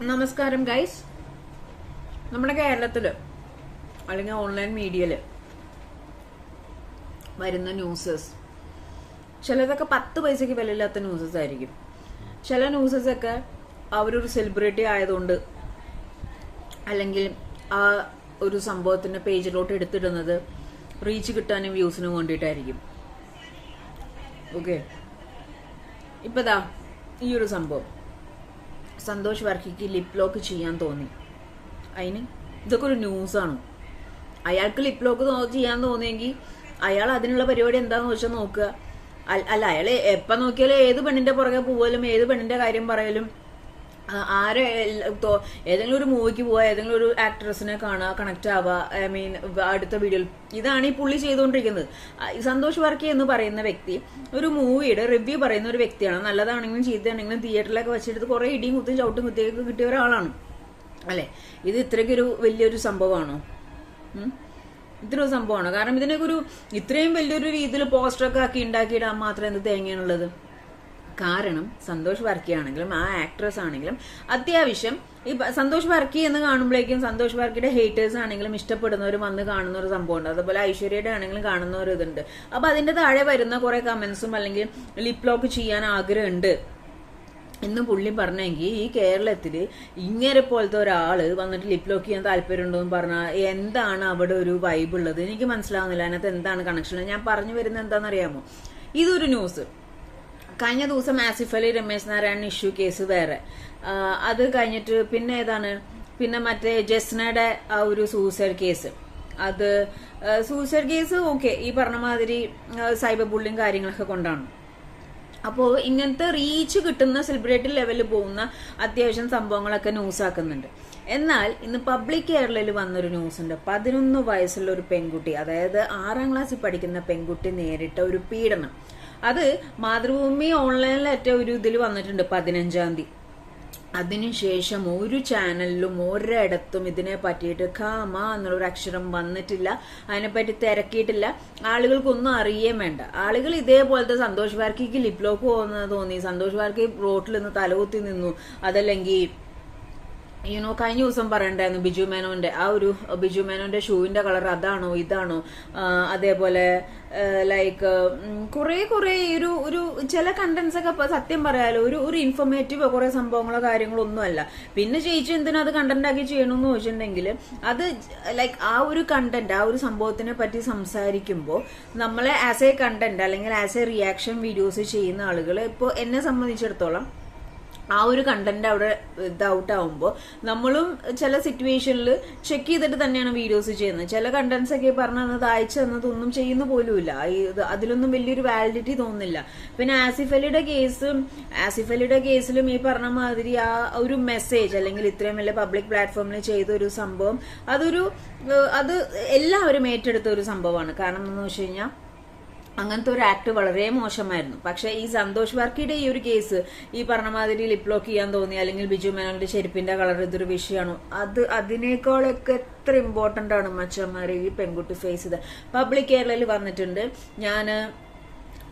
നമസ്കാരം ഗൈസ്. നമ്മുടെ കേരളത്തില് അല്ലെങ്കിൽ ഓൺലൈൻ മീഡിയയില് വരുന്ന ന്യൂസസ് ചിലതൊക്കെ 10 പൈസക്ക് വിലയില്ലാത്ത ന്യൂസസ് ആയിരിക്കും. ചില ന്യൂസസ് ഒക്കെ അവരൊരു സെലിബ്രിറ്റി ആയതുകൊണ്ട് അല്ലെങ്കിൽ ആ ഒരു സംഭവത്തിന്റെ പേജിലോട്ട് എടുത്തിടുന്നത് റീച്ച് കിട്ടാനും വ്യൂസിനും വേണ്ടിയിട്ടായിരിക്കും. ഓക്കെ, ഇപ്പതാ ഈ ഒരു സംഭവം സന്തോഷ് വർക്കിക്ക് ലിപ് ലോക്ക് ചെയ്യാൻ തോന്നി. അതിന് ഇതൊക്കെ ഒരു ന്യൂസാണ്. അയാൾക്ക് ലിപ് ലോക്ക് ചെയ്യാൻ തോന്നിയെങ്കിൽ അയാൾ അതിനുള്ള പരിപാടി എന്താന്ന് വെച്ചാൽ നോക്കുക. അല്ല, അയാൾ എപ്പം നോക്കിയാലും ഏത് പെണ്ണിന്റെ പുറകെ പോവലും ഏത് പെണ്ണിന്റെ കാര്യം പറയലും ആരെ ഏതെങ്കിലും ഒരു മൂവിക്ക് പോവാ, ഏതെങ്കിലും ഒരു ആക്ട്രസിനെ കാണുക, കണക്ട് ആവുക, അടുത്ത വീഡിയോയിൽ ഇതാണ് ഈ പുള്ളി ചെയ്തുകൊണ്ടിരിക്കുന്നത്. സന്തോഷ് വർക്കി എന്ന് പറയുന്ന വ്യക്തി ഒരു മൂവിയുടെ റിവ്യൂ പറയുന്ന ഒരു വ്യക്തിയാണ്. നല്ലതാണെങ്കിലും ചീത്തയാണെങ്കിലും തിയേറ്ററിലൊക്കെ വെച്ചെടുത്ത് കുറെ ഇടിയും കുത്തും ചവിട്ടും കുത്തിയൊക്കെ കിട്ടിയ ഒരാളാണ് അല്ലെ. ഇത് ഇത്രയ്ക്കൊരു വലിയൊരു സംഭവമാണോ? ഇത്രയൊരു സംഭവമാണോ? കാരണം ഇതിനൊക്കെ ഒരു ഇത്രയും വലിയൊരു രീതിയിൽ പോസ്റ്ററൊക്കെ ആക്കി ഉണ്ടാക്കിയിടാൻ മാത്രം എന്ത് തേങ്ങയാണുള്ളത്? കാരണം സന്തോഷ് വർക്കി ആണെങ്കിലും ആ ആക്ട്രസ് ആണെങ്കിലും അത്യാവശ്യം ഈ സന്തോഷ് വർക്കി എന്ന് കാണുമ്പോഴേക്കും സന്തോഷ് വർക്കിയുടെ ഹേറ്റേഴ്സ് ആണെങ്കിലും ഇഷ്ടപ്പെടുന്നവർ വന്ന് കാണുന്ന ഒരു സംഭവമുണ്ട്. അതുപോലെ ഐശ്വര്യയുടെ ആണെങ്കിലും കാണുന്ന ഒരു ഇതുണ്ട്. അപ്പൊ അതിന്റെ താഴെ വരുന്ന കുറെ കമന്റ്സും അല്ലെങ്കിൽ ലിപ് ലോക്ക് ചെയ്യാൻ ആഗ്രഹമുണ്ട് എന്ന് പുള്ളി പറഞ്ഞെങ്കിൽ ഈ കേരളത്തില് ഇങ്ങനെ പോലത്തെ ഒരാള് വന്നിട്ട് ലിപ് ലോക്ക് ചെയ്യാൻ താല്പര്യമുണ്ടോ എന്ന് പറഞ്ഞാൽ എന്താണ് അവിടെ ഒരു വൈബ് ഉള്ളത്? എനിക്ക് മനസ്സിലാവുന്നില്ല. അതിനകത്ത് എന്താണ് കണക്ഷൻ? ഞാൻ പറഞ്ഞു വരുന്നത് എന്താണെന്നറിയാമോ? ഇതൊരു ന്യൂസ്. കഴിഞ്ഞ ദിവസം ആസിഫ് അലി രമേശ് നാരായണൻ ഇഷ്യൂ കേസ് വേറെ, അത് കഴിഞ്ഞിട്ട് പിന്നെ ഏതാണ്, പിന്നെ മറ്റേ ജസ്നയുടെ ആ ഒരു സൂസൈഡ് കേസ്. അത് സൂസൈഡ് കേസ് ഓക്കെ, ഈ പറഞ്ഞ മാതിരി സൈബർ ബുള്ളിങ് കാര്യങ്ങളൊക്കെ കൊണ്ടാണ്. അപ്പോൾ ഇങ്ങനത്തെ റീച്ച് കിട്ടുന്ന സെലിബ്രിറ്റി ലെവലിൽ പോകുന്ന അത്യാവശ്യം സംഭവങ്ങളൊക്കെ ന്യൂസ് ആക്കുന്നുണ്ട്. എന്നാൽ ഇന്ന് പബ്ലിക് കേരളയിൽ വന്നൊരു ന്യൂസ് ഉണ്ട്. 11 വയസ്സുള്ള ഒരു പെൺകുട്ടി, അതായത് 6ാം ക്ലാസ്സിൽ പഠിക്കുന്ന പെൺകുട്ടി നേരിട്ട ഒരു പീഡനം. അത് മാതൃഭൂമി ഓൺലൈനിലേറ്റ ഒരു ഇതിൽ വന്നിട്ടുണ്ട് 15-ാം തീയതി. അതിനുശേഷം ഒരു ചാനലിലും ഒരിടത്തും ഇതിനെ പറ്റിയിട്ട് കാമ എന്നുള്ളൊരു അക്ഷരം വന്നിട്ടില്ല. അതിനെപ്പറ്റി തിരക്കിയിട്ടില്ല. ആളുകൾക്കൊന്നും അറിയേം വേണ്ട. ആളുകൾ ഇതേപോലത്തെ സന്തോഷ് വർക്കിക്ക് ലിപ് ലോക്ക് പോകുന്നത് തോന്നി, സന്തോഷ് വർക്കി റോട്ടിൽ നിന്ന് തലകുത്തി നിന്നു, അതല്ലെങ്കിൽ കഴിഞ്ഞ ദിവസം പറയണ്ടായിരുന്നു ബിജു മേനോന്റെ ആ ഒരു ബിജു മേനോന്റെ ഷൂവിന്റെ കളർ അതാണോ ഇതാണോ, അതേപോലെ ലൈക്ക് കുറെ ഒരു ചില കണ്ടന്റ്സ് ഒക്കെ സത്യം പറയാലോ ഒരു ഇൻഫോർമേറ്റീവ് കുറെ സംഭവങ്ങളോ കാര്യങ്ങളോ ഒന്നുമല്ല. പിന്നെ ചേച്ചി എന്തിനാ അത് കണ്ടന്റ് ആക്കി ചെയ്യണമെന്ന് ചോദിച്ചിട്ടുണ്ടെങ്കിൽ അത് ലൈക്ക് ആ ഒരു കണ്ടന്റ് ആ ഒരു സംഭവത്തിനെ പറ്റി സംസാരിക്കുമ്പോൾ നമ്മളെ ആസ് എ കണ്ടന്റ് അല്ലെങ്കിൽ ആസ് എ റിയാക്ഷൻ വീഡിയോസ് ചെയ്യുന്ന ആളുകൾ ഇപ്പോൾ എന്നെ സംബന്ധിച്ചിടത്തോളം ആ ഒരു കണ്ടന്റ് അവിടെ ഔട്ട് ആവുമ്പോൾ നമ്മളും ചില സിറ്റുവേഷനിൽ ചെക്ക് ചെയ്തിട്ട് തന്നെയാണ് വീഡിയോസ് ചെയ്യുന്നത്. ചില കണ്ടന്റ്സ് ഒക്കെ പറഞ്ഞു തന്നത് അയച്ചു തന്നതൊന്നും ചെയ്യുന്ന പോലുമില്ല. അതിലൊന്നും വലിയൊരു വാലിഡിറ്റി തോന്നുന്നില്ല. പിന്നെ ആസിഫ് അലിയുടെ കേസിലും ഈ പറഞ്ഞ മാതിരി ആ ഒരു മെസ്സേജ് അല്ലെങ്കിൽ ഇത്രയും വലിയ പബ്ലിക് പ്ലാറ്റ്ഫോമിൽ ചെയ്ത ഒരു സംഭവം അത് എല്ലാവരും ഏറ്റെടുത്ത ഒരു സംഭവമാണ്. കാരണം എന്ന് വെച്ച് കഴിഞ്ഞാൽ അങ്ങനത്തെ ഒരു ആക്ട് വളരെ മോശമായിരുന്നു. പക്ഷെ ഈ സന്തോഷ് വർക്കിയുടെ ഈ ഒരു കേസ് ഈ പറഞ്ഞ മാതിരി ലിപ് ലോക്ക് ചെയ്യാൻ തോന്നി, അല്ലെങ്കിൽ ബിജു മേനോന്റെ ചെരുപ്പിന്റെ കളർ ഇതൊരു വിഷയമാണോ? അതിനേക്കാളൊക്കെ എത്ര ഇമ്പോർട്ടന്റ് ആണ് മച്ചന്മാരെ ഈ പെൺകുട്ടി ഫേസ് ചെയ്ത് പബ്ലിക് കേരളയിൽ വന്നിട്ടുണ്ട്. ഞാന്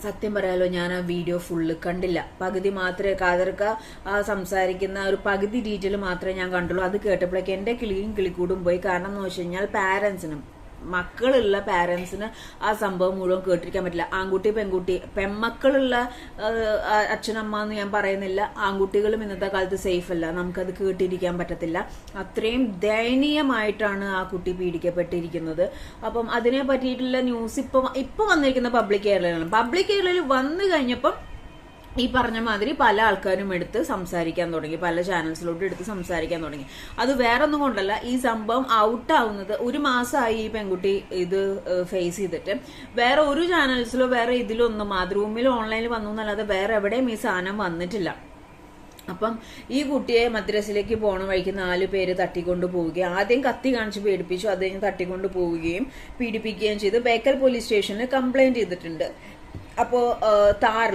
സത്യം പറയാലോ, ഞാൻ ആ വീഡിയോ ഫുള്ള് കണ്ടില്ല. പകുതി മാത്രമേ കാതർക്ക ആ സംസാരിക്കുന്ന ഒരു പകുതി ഡീറ്റെയിൽ മാത്രമേ ഞാൻ കണ്ടുള്ളൂ. അത് കേട്ടപ്പോഴേക്ക് എന്റെ കിളിയും കിളിക്കൂടും പോയി. കാരണം എന്ന് വെച്ച് കഴിഞ്ഞാൽ പാരന്റ്സിനും മക്കളുള്ള പാരന്റ്സിന് ആ സംഭവം മുഴുവൻ കേട്ടിരിക്കാൻ പറ്റില്ല. ആൺകുട്ടി പെൺകുട്ടി പെൺമക്കളുള്ള അച്ഛനമ്മ എന്ന് ഞാൻ പറയുന്നില്ല. ആൺകുട്ടികളും ഇന്നത്തെ കാലത്ത് സേഫ് അല്ല, നമുക്കത് കേട്ടിരിക്കാൻ പറ്റത്തില്ല. അത്രയും ദയനീയമായിട്ടാണ് ആ കുട്ടി പീഡിക്കപ്പെട്ടിരിക്കുന്നത്. അപ്പം അതിനെ പറ്റിയിട്ടുള്ള ന്യൂസ് ഇപ്പൊ വന്നിരിക്കുന്ന പബ്ലിക് കേരളയിലാണ്. പബ്ലിക് കേരളയിൽ വന്നു കഴിഞ്ഞപ്പം ഈ പറഞ്ഞ മാതിരി പല ആൾക്കാരും എടുത്ത് സംസാരിക്കാൻ തുടങ്ങി, പല ചാനൽസിലോട്ട് എടുത്ത് സംസാരിക്കാൻ തുടങ്ങി. അത് വേറൊന്നും കൊണ്ടല്ല, ഈ സംഭവം ഔട്ട് ആവുന്നത് 1 മാസമായി ഈ പെൺകുട്ടി ഇത് ഫേസ് ചെയ്തിട്ട്. വേറെ ഒരു ചാനൽസിലോ വേറെ ഇതിലൊന്നും മാതൃഭൂമിയിലോ ഓൺലൈനിൽ വന്നു എന്നല്ലാതെ വേറെ എവിടെയും ഈ സാധനം വന്നിട്ടില്ല. അപ്പം ഈ കുട്ടിയെ മദ്രസിലേക്ക് പോണ വഴിക്ക് 4 പേര് തട്ടിക്കൊണ്ടു പോവുകയും ആദ്യം കത്തി കാണിച്ച് പേടിപ്പിച്ചു, അദ്ദേഹം തട്ടിക്കൊണ്ടു പോവുകയും പീഡിപ്പിക്കുകയും ചെയ്ത് ബേക്കൽ പോലീസ് സ്റ്റേഷനിൽ കംപ്ലൈന്റ് ചെയ്തിട്ടുണ്ട്. അപ്പോ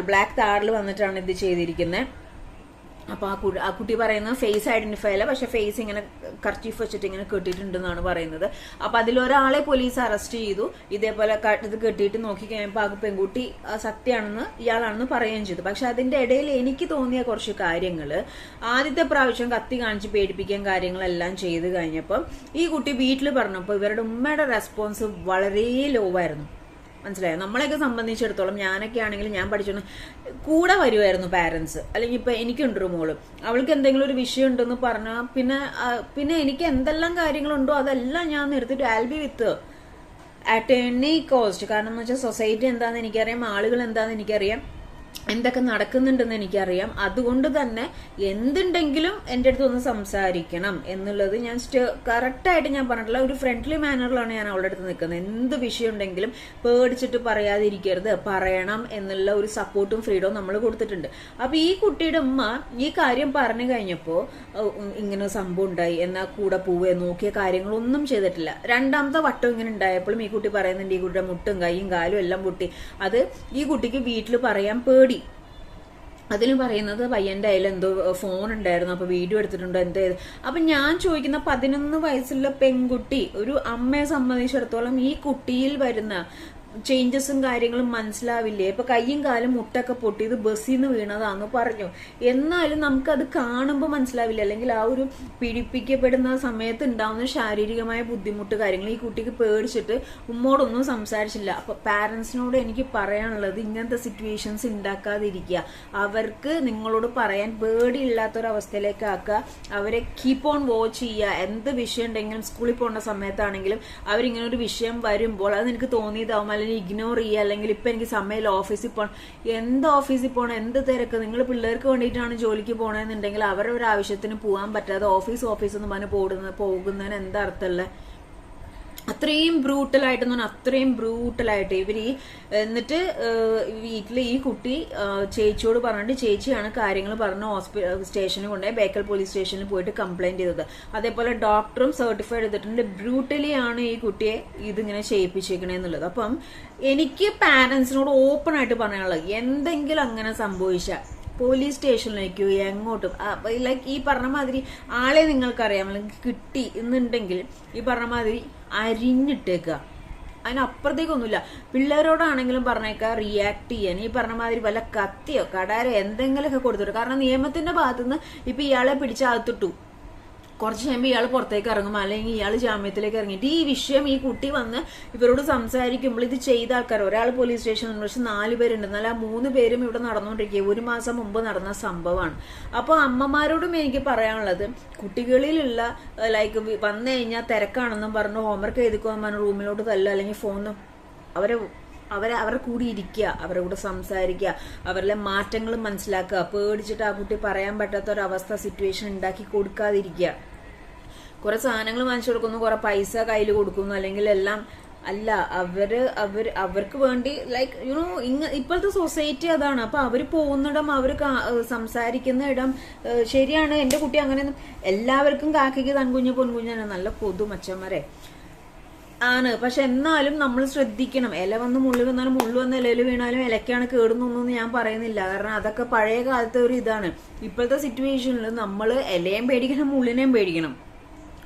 ബ്ലാക്ക് താറിൽ വന്നിട്ടാണ് ഇത് ചെയ്തിരിക്കുന്നത്. അപ്പൊ ആ കുട്ടി പറയുന്നത് ഫേസ് ഐഡന്റിഫൈ അല്ല, പക്ഷെ ഫേസ് ഇങ്ങനെ കർച്ചീഫ് വെച്ചിട്ട് ഇങ്ങനെ കെട്ടിയിട്ടുണ്ടെന്നാണ് പറയുന്നത്. അപ്പൊ അതിലൊരാളെ പോലീസ് അറസ്റ്റ് ചെയ്തു. ഇതേപോലെ ഇത് കെട്ടിയിട്ട് നോക്കി കഴിയുമ്പോൾ ആ പെൺകുട്ടി സത്യമാണെന്ന് ഇയാളാണെന്ന് പറയുകയും ചെയ്തു. പക്ഷെ അതിന്റെ ഇടയിൽ എനിക്ക് തോന്നിയ കുറച്ച് കാര്യങ്ങള്, ആദ്യത്തെ പ്രാവശ്യം കത്തി കാണിച്ച് പേടിപ്പിക്കാൻ കാര്യങ്ങളെല്ലാം ചെയ്ത് കഴിഞ്ഞപ്പോൾ ഈ കുട്ടി വീട്ടിൽ പറഞ്ഞപ്പോൾ ഇവരുടെ ഉമ്മയുടെ റെസ്പോൺസ് വളരെ ലോ ആയിരുന്നു. മനസ്സിലായോ? നമ്മളെയൊക്കെ സംബന്ധിച്ചിടത്തോളം, ഞാനൊക്കെ ആണെങ്കിൽ ഞാൻ പഠിച്ചോണ്ട് കൂടെ വരുമായിരുന്നു പാരന്റ്സ്. അല്ലെങ്കിൽ ഇപ്പൊ എനിക്കുണ്ടൊരു മോള്, അവൾക്ക് എന്തെങ്കിലും ഒരു വിഷയം ഉണ്ടെന്ന് പറഞ്ഞാൽ പിന്നെ എനിക്ക് എന്തെല്ലാം കാര്യങ്ങളുണ്ടോ അതെല്ലാം ഞാൻ നിർത്തിയിട്ട് all be with at any cost. കാരണം എന്ന് വെച്ചാൽ സൊസൈറ്റി എന്താണെന്ന് എനിക്കറിയാം, ആളുകൾ എന്താണെന്ന് എനിക്കറിയാം, എന്തൊക്കെ നടക്കുന്നുണ്ടെന്ന് എനിക്കറിയാം. അതുകൊണ്ട് തന്നെ എന്തുണ്ടെങ്കിലും എൻ്റെ അടുത്ത് ഒന്ന് സംസാരിക്കണം എന്നുള്ളത് ഞാൻ കറക്റ്റായിട്ട് ഞാൻ പറഞ്ഞിട്ടില്ല. ഒരു ഫ്രണ്ട്ലി മാനറിലാണ് ഞാൻ അവളുടെ അടുത്ത് നിൽക്കുന്നത്. എന്ത് വിഷയം ഉണ്ടെങ്കിലും പേടിച്ചിട്ട് പറയാതിരിക്കരുത്, പറയണം എന്നുള്ള ഒരു സപ്പോർട്ടും ഫ്രീഡവും നമ്മൾ കൊടുത്തിട്ടുണ്ട്. അപ്പൊ ഈ കുട്ടിയുടെ ഉമ്മ ഈ കാര്യം പറഞ്ഞു കഴിഞ്ഞപ്പോ ഇങ്ങനെ സംഭവം ഉണ്ടായി, എന്നാൽ കൂടെ പോവുക നോക്കിയ കാര്യങ്ങളൊന്നും ചെയ്തിട്ടില്ല. രണ്ടാമത്തെ വട്ടം ഇങ്ങനെ ഉണ്ടായപ്പോഴും ഈ കുട്ടി പറയുന്നുണ്ട് ഈ കുട്ടിയുടെ മുട്ടും കൈയും കാലും എല്ലാം പൊട്ടി. അത് ഈ കുട്ടിക്ക് വീട്ടിൽ പറയാൻ പേടി. അതിന് പറയുന്നത് പയ്യന്റെ കയ്യിൽ എന്തോ ഫോൺ ഉണ്ടായിരുന്നു, അപ്പൊ വീഡിയോ എടുത്തിട്ടുണ്ടോ എന്തോ ചെയ്ത്. അപ്പൊ ഞാൻ ചോദിക്കുന്ന 11 വയസ്സുള്ള പെൺകുട്ടി, ഒരു അമ്മയെ സംബന്ധിച്ചിടത്തോളം ഈ കുട്ടിയിൽ വരുന്ന ചേഞ്ചസും കാര്യങ്ങളും മനസ്സിലാവില്ലേ? ഇപ്പൊ കയ്യും കാലും മുട്ടൊക്കെ പൊട്ടിയത് ബസ്സിൽ നിന്ന് വീണതാന്ന് പറഞ്ഞു. എന്നാലും നമുക്കത് കാണുമ്പോൾ മനസ്സിലാവില്ല. അല്ലെങ്കിൽ ആ ഒരു പീഡിപ്പിക്കപ്പെടുന്ന സമയത്ത് ഉണ്ടാവുന്ന ശാരീരികമായ ബുദ്ധിമുട്ട് കാര്യങ്ങൾ ഈ കുട്ടിക്ക് പേടിച്ചിട്ട് ഉമ്മോടൊന്നും സംസാരിച്ചില്ല. അപ്പൊ പാരന്റ്സിനോട് എനിക്ക് പറയാനുള്ളത്, ഇങ്ങനത്തെ സിറ്റുവേഷൻസ് ഉണ്ടാക്കാതിരിക്കുക. അവർക്ക് നിങ്ങളോട് പറയാൻ പേടിയില്ലാത്തൊരവസ്ഥയിലേക്ക് ആക്കുക. അവരെ കീപ്പ് ഓൺ വാച്ച് ചെയ്യുക. എന്ത് വിഷയം ഉണ്ടെങ്കിലും സ്കൂളിൽ പോകുന്ന സമയത്താണെങ്കിലും അവരിങ്ങനെ ഒരു വിഷയം വരുമ്പോൾ അത് എനിക്ക് തോന്നിയതാവും, അല്ലെങ്കിൽ ഇഗ്നോർ ചെയ്യുക. അല്ലെങ്കിൽ ഇപ്പൊ എനിക്ക് സമയമില്ല, ഓഫീസിൽ പോകണം. എന്ത് ഓഫീസിൽ പോകണം, എന്ത് തിരക്ക്. നിങ്ങൾ പിള്ളേർക്ക് വേണ്ടിയിട്ടാണ് ജോലിക്ക് പോകണമെന്നുണ്ടെങ്കിൽ അവരുടെ ഒരു ആവശ്യത്തിന് പോകാൻ പറ്റാതെ ഓഫീസ് എന്ന് പറഞ്ഞ് പോകുന്നതിന് എന്താ അർത്ഥമല്ല? അത്രയും ബ്രൂട്ടലായിട്ട് ഇവര് എന്നിട്ട് വീട്ടിൽ ഈ കുട്ടി ചേച്ചിയോട് പറഞ്ഞിട്ട് ചേച്ചിയാണ് കാര്യങ്ങൾ പറഞ്ഞ് സ്റ്റേഷനിൽ കൊണ്ടുപോയി ബേക്കൽ പോലീസ് സ്റ്റേഷനിൽ പോയിട്ട് കംപ്ലൈന്റ് ചെയ്തത്. അതേപോലെ ഡോക്ടറും സർട്ടിഫൈഡ് ചെയ്തിട്ടുണ്ട് ബ്രൂട്ടലി ആണ് ഈ കുട്ടിയെ ഇതിങ്ങനെ ചെയ്യിപ്പിച്ചേക്കണേന്നുള്ളത്. അപ്പം എനിക്ക് പാരന്റ്സിനോട് ഓപ്പൺ ആയിട്ട് പറയാനുള്ളത്, എന്തെങ്കിലും അങ്ങനെ സംഭവിച്ചാൽ പോലീസ് സ്റ്റേഷനിലേക്കോ എങ്ങോട്ടും ലൈക്ക് ഈ പറഞ്ഞ മാതിരി ആളെ നിങ്ങൾക്കറിയാം, അല്ലെങ്കിൽ കിട്ടി എന്നുണ്ടെങ്കിൽ ഈ പറഞ്ഞ മാതിരി അരിഞ്ഞിട്ടേക്കുക. അതിനപ്പുറത്തേക്കൊന്നുമില്ല. പിള്ളേരോടാണെങ്കിലും പറഞ്ഞേക്കുക റിയാക്ട് ചെയ്യാൻ. ഈ പറഞ്ഞ മാതിരി വല്ല കത്തിയോ കടാരോ എന്തെങ്കിലുമൊക്കെ കൊടുത്തിട്ടു. കാരണം നിയമത്തിന്റെ ഭാഗത്തുനിന്ന് ഇപ്പൊ ഇയാളെ പിടിച്ചകത്തിട്ടു, കുറച്ച് കഴിയുമ്പോൾ ഇയാൾ പുറത്തേക്ക് ഇറങ്ങും, അല്ലെങ്കിൽ ഇയാൾ ജാമ്യത്തിലേക്ക് ഇറങ്ങിയിട്ട് ഈ വിഷയം ഈ കുട്ടി വന്ന് ഇവരോട് സംസാരിക്കുമ്പോൾ ഇത് ചെയ്ത ആൾക്കാർ, ഒരാൾ പോലീസ് സ്റ്റേഷനിൽ പക്ഷെ 4 പേരുണ്ട്. എന്നാൽ ആ 3 പേരും ഇവിടെ നടന്നുകൊണ്ടിരിക്കുക. 1 മാസം മുമ്പ് നടന്ന സംഭവമാണ്. അപ്പോൾ അമ്മമാരോടും എനിക്ക് പറയാനുള്ളത്, കുട്ടികളിലുള്ള ലൈക്ക് വന്നു കഴിഞ്ഞാൽ തിരക്കാണെന്നും പറഞ്ഞു ഹോംവർക്ക് എഴുതിക്കോന്ന് പറഞ്ഞ റൂമിലോട്ട് തല്ല, അല്ലെങ്കിൽ ഫോണും അവരെ കൂടി ഇരിക്കുക, അവരുടെ കൂടെ സംസാരിക്കുക, അവരിലെ മാറ്റങ്ങൾ മനസ്സിലാക്കുക. പേടിച്ചിട്ട് ആ കുട്ടി പറയാൻ പറ്റാത്ത ഒരവസ്ഥ സിറ്റുവേഷൻ ഉണ്ടാക്കി കൊടുക്കാതിരിക്കുക. കുറെ സാധനങ്ങൾ വാങ്ങിച്ചു കൊടുക്കുന്നു, കുറെ പൈസ കയ്യിൽ കൊടുക്കുന്നു, അല്ലെങ്കിൽ എല്ലാം അല്ല, അവർക്ക് വേണ്ടി ലൈക്ക് യുനോ ഇപ്പോഴത്തെ സൊസൈറ്റി അതാണ്. അപ്പൊ അവര് പോകുന്നിടം, അവര് സംസാരിക്കുന്ന ഇടം ശരിയാണ്. എന്റെ കുട്ടി അങ്ങനെയൊന്നും എല്ലാവർക്കും കാക്കയ്ക്ക് തൻകുഞ്ഞ് പൊൻകുഞ്ഞാണ്, നല്ല കൊതു മച്ചന്മാരെ ആണ്. പക്ഷെ എന്നാലും നമ്മൾ ശ്രദ്ധിക്കണം. ഇല വന്ന് മുള്ളി വന്നാലും മുള്ളു വന്ന് ഇലയിൽ വീണാലും ഇലക്കാണ് കേടുന്നൊന്നും ഞാൻ പറയുന്നില്ല. കാരണം അതൊക്കെ പഴയ കാലത്തെ ഒരു ഇതാണ്. ഇപ്പോഴത്തെ സിറ്റുവേഷനിൽ നമ്മൾ ഇലയും പേടിക്കണം, മുള്ളിനെയും പേടിക്കണം.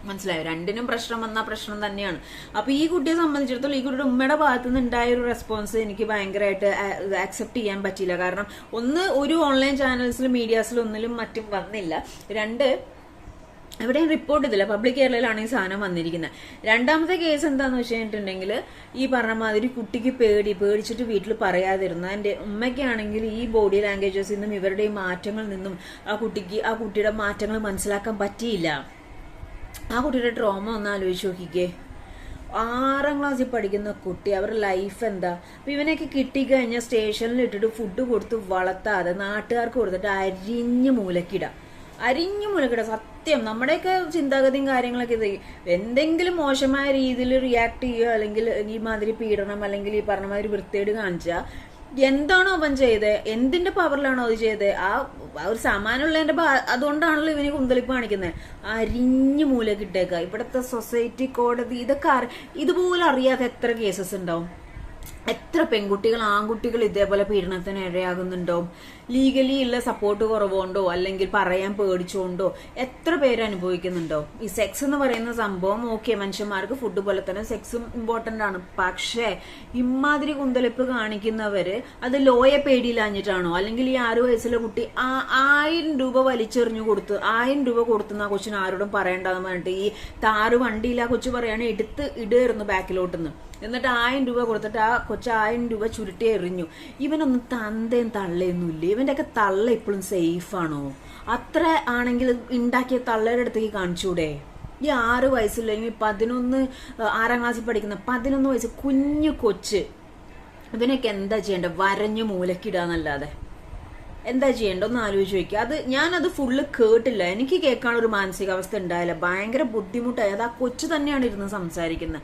മനസ്സിലായോ? രണ്ടിനും പ്രശ്നം വന്നാൽ പ്രശ്നം തന്നെയാണ്. അപ്പൊ ഈ കുട്ടിയെ സംബന്ധിച്ചിടത്തോളം ഈ കുട്ടിയുടെ ഉമ്മയുടെ ഭാഗത്തു നിന്ന് ഉണ്ടായ ഒരു റെസ്പോൺസ് എനിക്ക് ഭയങ്കരമായിട്ട് ആക്സെപ്റ്റ് ചെയ്യാൻ പറ്റിയില്ല. കാരണം ഒന്ന്, ഒരു ഓൺലൈൻ ചാനൽസിലും മീഡിയാസിലും ഒന്നിലും മറ്റും വന്നില്ല. 2, എവിടെയും റിപ്പോർട്ട് ചെയ്തില്ല. പബ്ലിക് കേരളയിലാണ് ഈ സാധനം വന്നിരിക്കുന്നത്. രണ്ടാമത്തെ കേസ് എന്താന്ന് വെച്ചിട്ടുണ്ടെങ്കിൽ ഈ പറഞ്ഞ മാതിരി കുട്ടിക്ക് പേടിച്ചിട്ട് വീട്ടിൽ പറയാതിരുന്ന. എൻ്റെ ഉമ്മയ്ക്കാണെങ്കിൽ ഈ ബോഡി ലാംഗ്വേജസിൽ നിന്നും ഇവരുടെ ഈ മാറ്റങ്ങളിൽ നിന്നും ആ കുട്ടിയുടെ മാറ്റങ്ങൾ മനസ്സിലാക്കാൻ പറ്റിയില്ല. ആ കുട്ടിയുടെ ട്രോമ ഒന്ന് ആലോചിച്ച് നോക്കിക്കേ. 6ാം ക്ലാസ്സിൽ പഠിക്കുന്ന കുട്ടി, അവരുടെ ലൈഫ് എന്താ? അപ്പൊ ഇവനൊക്കെ കിട്ടിക്കഴിഞ്ഞാൽ സ്റ്റേഷനിൽ ഇട്ടിട്ട് ഫുഡ് കൊടുത്ത് വളർത്താതെ നാട്ടുകാർക്ക് കൊടുത്തിട്ട് അരിഞ്ഞു മൂലക്കിട. സത്യം നമ്മുടെയൊക്കെ ചിന്താഗതിയും കാര്യങ്ങളൊക്കെ ഇത് എന്തെങ്കിലും മോശമായ രീതിയിൽ റിയാക്ട് ചെയ്യുക, അല്ലെങ്കിൽ ഈ മാതിരി പീഡനം, അല്ലെങ്കിൽ ഈ പറഞ്ഞ മാതിരി വൃത്തികേട് കാണിച്ചാൽ എന്താണോ അവൻ ചെയ്തത്, എന്തിന്റെ പവറിലാണോ അത് ചെയ്തത്, ആ ഒരു സമാനമുള്ളതിന്റെ അതുകൊണ്ടാണല്ലോ ഇവന് കുന്തളിപ്പ് കാണിക്കുന്നത്. അരിഞ്ഞു മൂലക്കിട്ടേക്ക. ഇവിടുത്തെ സൊസൈറ്റി, കോടതി ഇതൊക്കെ ഇതുപോലെ അറിയാത്ത എത്ര കേസസ് ഉണ്ടാവും. എത്ര പെൺകുട്ടികൾ ആൺകുട്ടികൾ ഇതേപോലെ പീഡനത്തിന് ഇരയാകുന്നുണ്ടോ, ലീഗലി ഉള്ള സപ്പോർട്ട് കുറവുകൊണ്ടോ അല്ലെങ്കിൽ പറയാൻ പേടിച്ചുകൊണ്ടോ എത്ര പേര് അനുഭവിക്കുന്നുണ്ടോ. ഈ സെക്സ് എന്ന് പറയുന്ന സംഭവം ഓക്കെ, മനുഷ്യന്മാർക്ക് ഫുഡ് പോലെ തന്നെ സെക്സും ഇമ്പോർട്ടന്റ് ആണ്. പക്ഷേ ഇമാതിരി കുന്തളിപ്പ് കാണിക്കുന്നവര് അത് ലോയെ പേടിയില്ലാഞ്ഞിട്ടാണോ, അല്ലെങ്കിൽ ഈ 6 വയസ്സിലെ കുട്ടി 1000 രൂപ വലിച്ചെറിഞ്ഞു കൊടുത്ത് 1000 രൂപ കൊടുത്തുന്ന ആ കൊച്ചിന് ആരോടും പറയണ്ടെന്ന് പറഞ്ഞിട്ട് ഈ താറ് വണ്ടിയിൽ ആ കൊച്ചു പറയാണ് എടുത്ത് ഇടുകയായിരുന്നു ബാക്കിലോട്ടുനിന്ന്. എന്നിട്ട് 1000 രൂപ കൊടുത്തിട്ട് ആ കൊച്ചു 1000 രൂപ ചുരുട്ടി എറിഞ്ഞു. ഇവനൊന്നും തന്തയും തള്ളയൊന്നുമില്ല. ഇവന്റെ ഒക്കെ തള്ള ഇപ്പോഴും സേഫ് ആണോ? അത്ര ആണെങ്കിൽ ഉണ്ടാക്കിയ തള്ളയുടെ അടുത്തേക്ക് കാണിച്ചൂടെ? ഈ 6 വയസ്സില്ലെങ്കിൽ 11 6ാം ക്ലാസ്സിൽ പഠിക്കുന്ന 11 വയസ്സ് കുഞ്ഞു കൊച്ച്, ഇവനൊക്കെ എന്താ ചെയ്യേണ്ടത്? വരഞ്ഞു മൂലക്കിടാന്നല്ലാതെ എന്താ ചെയ്യേണ്ട? ഒന്ന് ആലോചിച്ച് നോക്കുക. ഞാനത് ഫുള്ള് കേട്ടില്ല, എനിക്ക് കേൾക്കാനൊരു മാനസികാവസ്ഥ ഉണ്ടായില്ല, ഭയങ്കര ബുദ്ധിമുട്ടായി. അത് ആ കൊച്ചു തന്നെയാണ് ഇരുന്ന് സംസാരിക്കുന്നത്.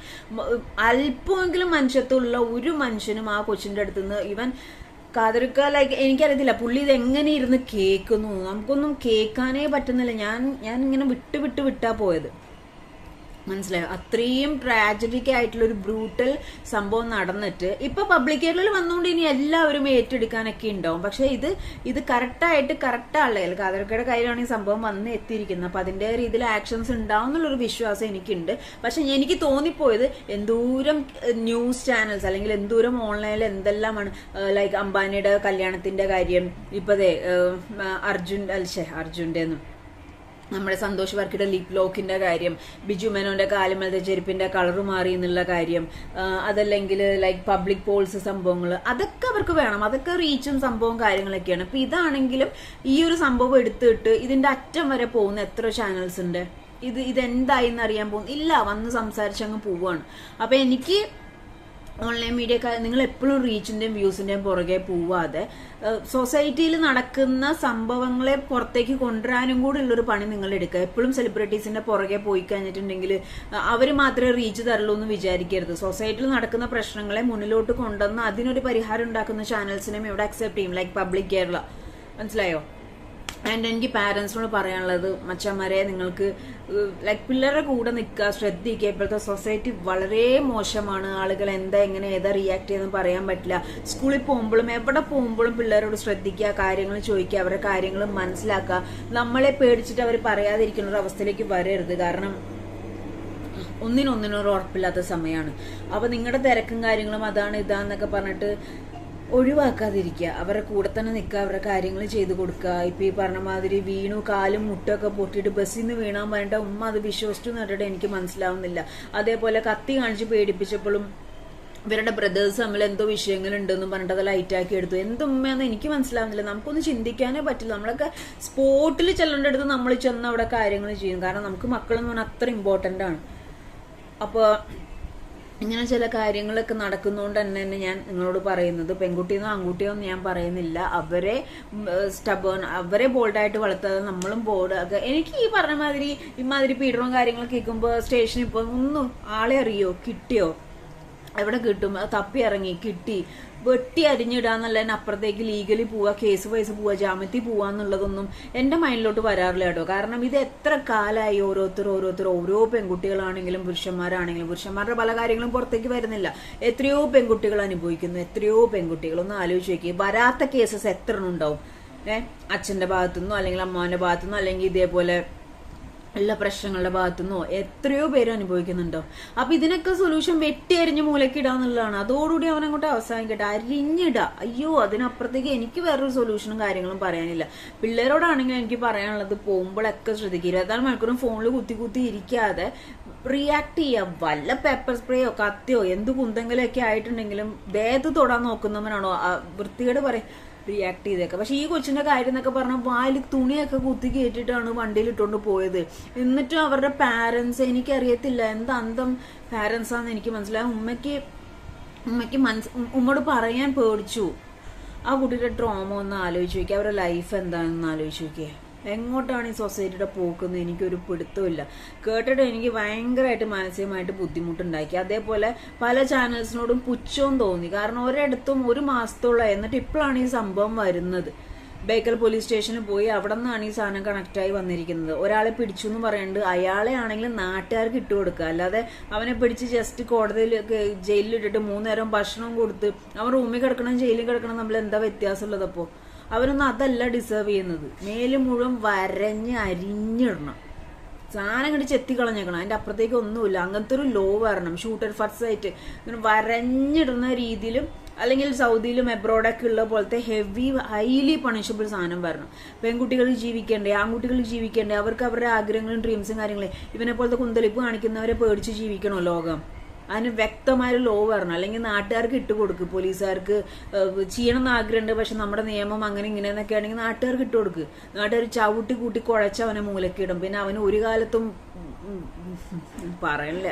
അല്പമെങ്കിലും മനുഷ്യത്വമുള്ള ഒരു മനുഷ്യനും ആ കൊച്ചിന്റെ അടുത്തുനിന്ന് ഇവൻ കാതർക്ക ലൈക്ക് എനിക്കറിയത്തില്ല പുള്ളി ഇത് എങ്ങനെ ഇരുന്ന് കേൾക്കുന്നു, നമുക്കൊന്നും കേൾക്കാനേ പറ്റുന്നില്ല. ഞാൻ ഇങ്ങനെ വിട്ടാ പോയത്, മനസ്സിലായോ? അത്രയും ട്രാജഡിക് ആയിട്ടുള്ള ഒരു ബ്രൂട്ടൽ സംഭവം നടന്നിട്ട് ഇപ്പൊ പബ്ലിക്കേറ്റിൽ വന്നുകൊണ്ട് ഇനി എല്ലാവരും ഏറ്റെടുക്കാനൊക്കെ ഉണ്ടാവും. പക്ഷെ ഇത് കറക്റ്റായിട്ട് ആളെ കാതർക്കയുടെ കയ്യിലാണ് ഈ സംഭവം വന്ന് എത്തിയിരിക്കുന്നത്. അപ്പൊ അതിന്റെ രീതിയിൽ ആക്ഷൻസ് ഉണ്ടാവും എന്നുള്ളൊരു വിശ്വാസം എനിക്കുണ്ട്. പക്ഷെ എനിക്ക് തോന്നിപ്പോയത് എന്തോരം ന്യൂസ് ചാനൽസ് അല്ലെങ്കിൽ എന്തോരം ഓൺലൈനിൽ എന്തെല്ലാമാണ് ലൈക്ക് അംബാനിയുടെ കല്യാണത്തിന്റെ കാര്യം, ഇപ്പതേ അർജുന്റെ നമ്മുടെ സന്തോഷ് വർക്കിയുടെ ലിപ് ലോക്കിന്റെ കാര്യം, ബിജു മേനോന്റെ കാലുമലത്തെ ചെരുപ്പിന്റെ കളർ മാറി എന്നുള്ള കാര്യം, അതല്ലെങ്കിൽ ലൈക്ക് പബ്ലിക് പോൾസ് സംഭവങ്ങൾ, അതൊക്കെ അവർക്ക് വേണം. അതൊക്കെ റീച്ചും സംഭവം കാര്യങ്ങളൊക്കെയാണ്. അപ്പൊ ഇതാണെങ്കിലും ഈ ഒരു സംഭവം എടുത്തിട്ട് ഇതിന്റെ അറ്റം വരെ പോകുന്ന എത്ര ചാനൽസ് ഉണ്ട്. ഇതെന്തായി എന്നറിയാൻ പോകുന്നു ഇല്ല, വന്ന് സംസാരിച്ചങ്ങ് പോവാണ്. അപ്പൊ എനിക്ക് ഓൺലൈൻ മീഡിയ നിങ്ങൾ എപ്പോഴും റീച്ചിന്റെയും വ്യൂസിന്റെയും പുറകെ പോവാതെ സൊസൈറ്റിയിൽ നടക്കുന്ന സംഭവങ്ങളെ പുറത്തേക്ക് കൊണ്ടുവരാനും കൂടി ഉള്ളൊരു പണി നിങ്ങൾ എടുക്കുക. എപ്പോഴും സെലിബ്രിറ്റീസിന്റെ പുറകെ പോയി കഴിഞ്ഞിട്ടുണ്ടെങ്കിൽ അവര് മാത്രമേ റീച്ച് തരുള്ളൂ എന്ന് വിചാരിക്കരുത്. സൊസൈറ്റിയിൽ നടക്കുന്ന പ്രശ്നങ്ങളെ മുന്നിലോട്ട് കൊണ്ടുവന്ന് അതിനൊരു പരിഹാരം ഉണ്ടാക്കുന്ന ചാനൽസിനെയും ഇവിടെ അക്സെപ്റ്റ് ചെയ്യും, ലൈക്ക് പബ്ലിക് കേരള. മനസ്സിലായോ? ആൻഡ് എനിക്ക് പാരന്റ്സിനോട് പറയാനുള്ളത്, മച്ചന്മാരെ നിങ്ങൾക്ക് ലൈക്ക് പിള്ളേരുടെ കൂടെ നിൽക്കുക, ശ്രദ്ധിക്കുക. ഇപ്പോഴത്തെ സൊസൈറ്റി വളരെ മോശമാണ്. ആളുകൾ എങ്ങനെ ഏതാ റിയാക്ട് ചെയ്യുന്നത് പറയാൻ പറ്റില്ല. സ്കൂളിൽ പോകുമ്പോഴും എവിടെ പോകുമ്പോഴും പിള്ളേരോട് ശ്രദ്ധിക്കുക, കാര്യങ്ങൾ ചോദിക്കുക, അവരുടെ കാര്യങ്ങൾ മനസ്സിലാക്കുക. നമ്മളെ പേടിച്ചിട്ട് അവർ പറയാതിരിക്കുന്ന ഒരു അവസ്ഥയിലേക്ക് വരരുത്. കാരണം ഒന്നിനൊന്നിനൊരു ഉറപ്പില്ലാത്ത സമയമാണ്. അപ്പൊ നിങ്ങളുടെ തിരക്കും കാര്യങ്ങളും അതാണ് ഇതാന്നൊക്കെ പറഞ്ഞിട്ട് ഒഴിവാക്കാതിരിക്കുക. അവരുടെ കൂടെ തന്നെ നിൽക്കുക, അവരുടെ കാര്യങ്ങൾ ചെയ്തു കൊടുക്കുക. ഇപ്പൊ ഈ പറഞ്ഞ മാതിരി വീണു കാലും മുട്ടൊക്കെ പൊട്ടിയിട്ട് ബസ്സിൽ നിന്ന് വീണാൻ പറഞ്ഞിട്ട് ഉമ്മ അത് വിശ്വസിച്ചു എന്നിട്ട് എനിക്ക് മനസ്സിലാവുന്നില്ല. അതേപോലെ കത്തി കാണിച്ച് പേടിപ്പിച്ചപ്പോഴും ഇവരുടെ ബ്രദേഴ്സ് തമ്മിൽ എന്തോ വിഷയങ്ങളുണ്ടെന്നും പറഞ്ഞിട്ട് അത് ലൈറ്റാക്കി എടുത്തു. എന്തുമ്മയെന്ന് എനിക്ക് മനസ്സിലാവുന്നില്ല. നമുക്കൊന്നും ചിന്തിക്കാനേ പറ്റില്ല. നമ്മളൊക്കെ സ്പോട്ടിൽ ചെല്ലേണ്ട അടുത്ത് നമ്മൾ ചെന്ന് അവിടെ കാര്യങ്ങൾ ചെയ്യും. കാരണം നമുക്ക് മക്കളെന്ന് പറഞ്ഞാൽ അത്ര ഇമ്പോർട്ടന്റ് ആണ്. അപ്പോൾ ഇങ്ങനെ ചില കാര്യങ്ങളൊക്കെ നടക്കുന്നതുകൊണ്ട് തന്നെ ഞാൻ നിങ്ങളോട് പറയുന്നത്, പെൺകുട്ടിയെന്നോ ആൺകുട്ടിയോ ഒന്നും ഞാൻ പറയുന്നില്ല. അവരെ ബോൾഡായിട്ട് വളർത്താതെ നമ്മളും ബോൾഡ്. എനിക്ക് ഈ പറഞ്ഞ മാതിരി ഇമാതിരി പീഡനവും കാര്യങ്ങളൊക്കെ കേൾക്കുമ്പോൾ സ്റ്റേഷനിൽ ഇപ്പൊ ഒന്നും ആളെ അറിയോ, കിട്ടിയോ, എവിടെ കിട്ടും, തപ്പി ഇറങ്ങി കിട്ടി, വെട്ടി അരിഞ്ഞിടാന്നല്ല അപ്പുറത്തേക്ക് ലീഗലി പോവാ, കേസ് വൈസ് പോവാ, ജാമ്യത്തിൽ പോവാന്നുള്ളതൊന്നും എന്റെ മൈൻഡിലോട്ട് വരാറില്ല കേട്ടോ. കാരണം ഇത് എത്ര കാലമായി ഓരോ പെൺകുട്ടികളാണെങ്കിലും പുരുഷന്മാരാണെങ്കിലും, പുരുഷന്മാരുടെ പല കാര്യങ്ങളും പുറത്തേക്ക് വരുന്നില്ല. എത്രയോ പെൺകുട്ടികൾ അനുഭവിക്കുന്നു, എത്രയോ പെൺകുട്ടികൾ. ഒന്ന് ആലോചിച്ച് നോക്കി, വരാത്ത കേസസ് എത്ര ഉണ്ടാവും? അച്ഛന്റെ ഭാഗത്തുനിന്നോ അല്ലെങ്കിൽ അമ്മാവന്റെ ഭാഗത്തുനിന്നോ അല്ലെങ്കിൽ ഇതേപോലെ ഉള്ള പ്രശ്നങ്ങളുടെ ഭാഗത്തുനിന്നോ എത്രയോ പേര് അനുഭവിക്കുന്നുണ്ടോ? അപ്പൊ ഇതിനൊക്കെ സൊല്യൂഷൻ വെട്ടി അരിഞ്ഞ് മൂലക്കിടാന്നുള്ളതാണ്. അതോടുകൂടി അവനങ്ങോട്ട് അവസാനിക്കട്ടെ, അരിഞ്ഞിടാ. അയ്യോ, അതിനപ്പുറത്തേക്ക് എനിക്ക് വേറൊരു സൊല്യൂഷനും കാര്യങ്ങളും പറയാനില്ല. പിള്ളേരോടാണെങ്കിൽ എനിക്ക് പറയാനുള്ളത്, പോകുമ്പോഴൊക്കെ ശ്രദ്ധിക്കുക. 24 മണിക്കൂറും ഫോണിൽ കുത്തി ഇരിക്കാതെ റിയാക്ട് ചെയ്യുക. വല്ല പെപ്പർ സ്പ്രേയോ കത്തിയോ എന്ത് കുന്തെങ്കിലൊക്കെ ആയിട്ടുണ്ടെങ്കിലും ദേഹത്ത് തൊടാൻ നോക്കുന്നവനാണോ വൃത്തികേട് പറയും റിയാക്ട് ചെയ്തേക്കാം. പക്ഷെ ഈ കൊച്ചിന്റെ കാര്യം എന്നൊക്കെ പറഞ്ഞാൽ വായിൽ തുണിയൊക്കെ കുത്തി കയറ്റിട്ടാണ് വണ്ടിയിൽ ഇട്ടുകൊണ്ട് പോയത്. എന്നിട്ടും അവരുടെ പാരന്റ്സ്, എനിക്കറിയത്തില്ല എന്ത് അന്തം പാരന്റ്സ് ആണെന്ന് എനിക്ക് മനസ്സിലായി. ഉമ്മയോട് പറയാൻ പേടിച്ചു. ആ കുട്ടിയുടെ ട്രോമ ഒന്ന് ആലോചിച്ച് നോക്കിയ, അവരുടെ ലൈഫ് എന്താണെന്ന് ആലോചിച്ച് നോക്കിയേ. എങ്ങോട്ടാണ് ഈ സൊസൈറ്റിയുടെ പോക്കുന്നത് എനിക്കൊരു പിടുത്തമില്ല. കേട്ടിട്ട് എനിക്ക് ഭയങ്കരമായിട്ട് മാനസികമായിട്ട് ബുദ്ധിമുട്ടുണ്ടാക്കി. അതേപോലെ പല ചാനൽസിനോടും പുച്ഛവും തോന്നി. കാരണം ഒരിടത്തും 1 മാസത്തോളം എന്നിട്ട് ഇപ്പോഴാണ് ഈ സംഭവം വരുന്നത്. ബേക്കൽ പോലീസ് സ്റ്റേഷനിൽ പോയി അവിടെ നിന്നാണ് ഈ സാധനം കണക്റ്റായി വന്നിരിക്കുന്നത്. ഒരാളെ പിടിച്ചു എന്ന് പറയുന്നുണ്ട്, അയാളെ ആണെങ്കിൽ നാട്ടുകാർക്ക് ഇട്ട് കൊടുക്കുക, അല്ലാതെ അവനെ പിടിച്ച് ജസ്റ്റ് കോടതിയിൽ ജയിലിലിട്ടിട്ട് 3 നേരം ഭക്ഷണം കൊടുത്ത് അവൻ റൂമിൽ കിടക്കണം ജയിലിൽ കിടക്കണം നമ്മൾ എന്താ വ്യത്യാസമുള്ളത്? അപ്പോൾ അവനൊന്നും അതല്ല ഡിസേർവ് ചെയ്യുന്നത്. മേല് മുഴുവൻ വരഞ്ഞ് അരിഞ്ഞിടണം, സാധനം കണ്ട് ചെത്തി കളഞ്ഞേക്കണം, അതിന്റെ അപ്പുറത്തേക്ക് ഒന്നുമില്ല. അങ്ങനത്തെ ഒരു ലോ വരണം. ഷൂട്ടർ ഫസ്റ്റ് ആയിട്ട് ഇങ്ങനെ വരഞ്ഞിടുന്ന രീതിയിലും, അല്ലെങ്കിൽ സൗദിയിലും എബ്രോഡൊക്കെ ഉള്ള പോലത്തെ ഹെവി ഹൈലി പണിഷബിൾ സാധനം വരണം. പെൺകുട്ടികൾ ജീവിക്കേണ്ടേ, ആൺകുട്ടികൾ ജീവിക്കേണ്ടേ, അവർക്ക് അവരുടെ ആഗ്രഹങ്ങളും ഡ്രീംസും കാര്യങ്ങളും. ഇവനെ പോലത്തെ കുന്തളിപ്പ് കാണിക്കുന്നവരെ പേടിച്ച് ജീവിക്കണോ ലോകം? അതിന് വ്യക്തമായൊരു ലോ വരണം. അല്ലെങ്കിൽ നാട്ടുകാർക്ക് ഇട്ട് കൊടുക്ക്, പോലീസുകാർക്ക് ചെയ്യണം എന്ന് ആഗ്രഹമുണ്ട് പക്ഷെ നമ്മുടെ നിയമം അങ്ങനെ ഇങ്ങനെ എന്നൊക്കെ ആണെങ്കിൽ നാട്ടുകാർക്ക് ഇട്ട് കൊടുക്ക്. നാട്ടുകാർ ചവിട്ടി കൂട്ടി കുഴച്ച് അവനെ മൂലക്കിടും. പിന്നെ അവന് ഒരു കാലത്തും പറയണില്ല.